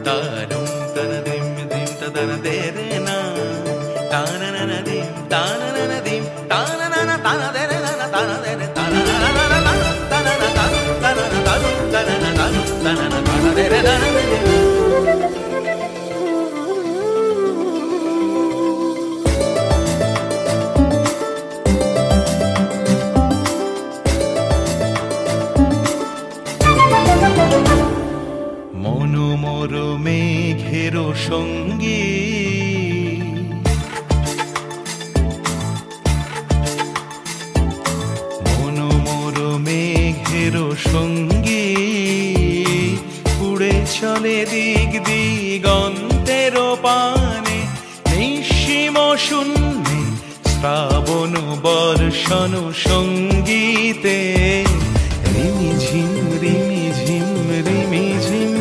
তারুম তানাদিম দিম তাদানাদেরে না তানানানাদিম তানানানাদিম তানানানা তানাদেরে না তানাদেরে তানানানা তানানা তারুম তানানা তারুম তানানা তারুম তানানা তানাদেরে না। মনোমর মেঘের সঙ্গী মনোমর মেঘের সঙ্গী উড়ে চলে দিক দিগন্তের পানে নিঃসীম শূন্যে শ্রাবণ বর্ষণ সঙ্গীতে রিমিঝিম রিমিঝিম রিমিঝিম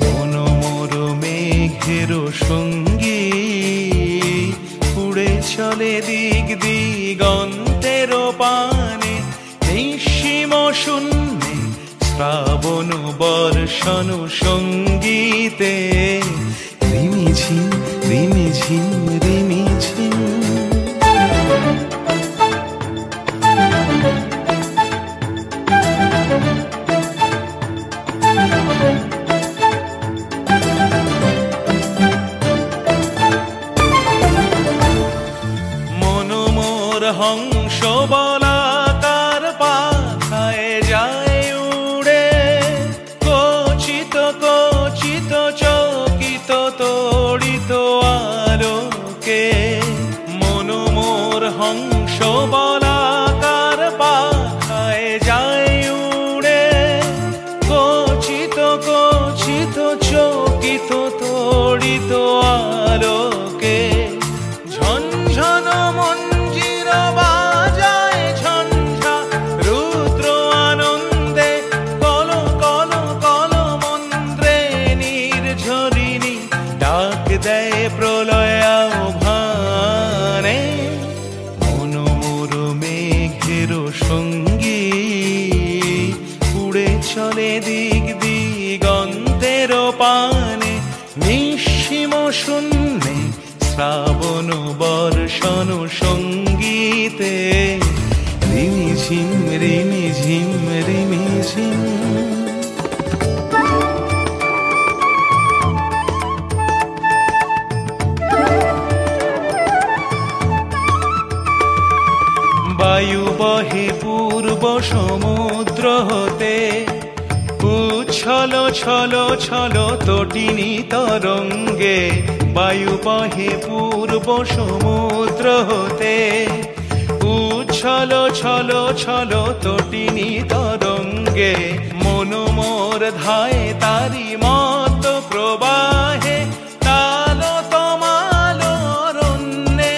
মনোমর মেঘের সঙ্গী উড়ে চলে দিক দিগন্তের পানে নিঃসীম শূন্যে শ্রাবণ বর্ষণ সঙ্গীতে রিমিঝিম রিমিঝিম রিমিঝিম। মনোমর হংস বলাকার পাখায় যায় উড়ে কচিত কচিত চকিত তড়িত আলোকে মনোমর হংস বলাকার পাখায় যায় উড়ে কচিত কচিত চকিত তড়িত আলোকে ঝনঝন মঞ্জির বাজায় ঝঞ্ঝা রুদ্র আনন্দে কল কল কল মন্ত্রে নির্ঝরিণী ডাক দেয় প্রলয় আহ্বানে মনোমর মেঘের সঙ্গী উড়ে চলে দিক দিগন্তের পানে নিঃসীম শূন্যে শ্রাবণ বর্ষণ সঙ্গীতে রিমিঝিম রিমিঝিম রিমিঝিম। বায়ু বহে পূর্ব সমুদ্র হতে উচ্ছল ছল ছল তটিনী তরঙ্গে বায়ু বহে পূর্ব সমুদ্র হতে উচ্ছল ছল ছল তটিনী তরঙ্গে মনোমর ধায় তারি মত প্রবাহে তাল তমাল অরণ্যে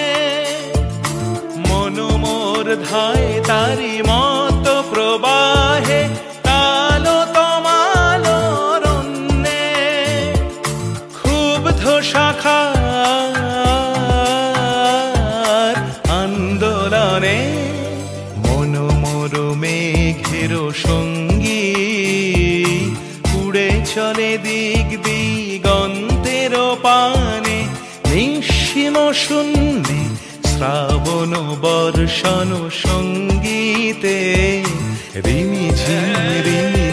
মনোমর ধায় তারি মত প্রবাহে তাল তমাল অরণ্যে ক্ষুব্ধ শাখার আন্দোলনে মনোমর মেঘের সঙ্গী উড়ে চলে দিক দিগন্তের পানে নিঃসীম শূন্যে শ্রাবণ বর্ষণ সঙ্গীতে রিমিঝিম রিমি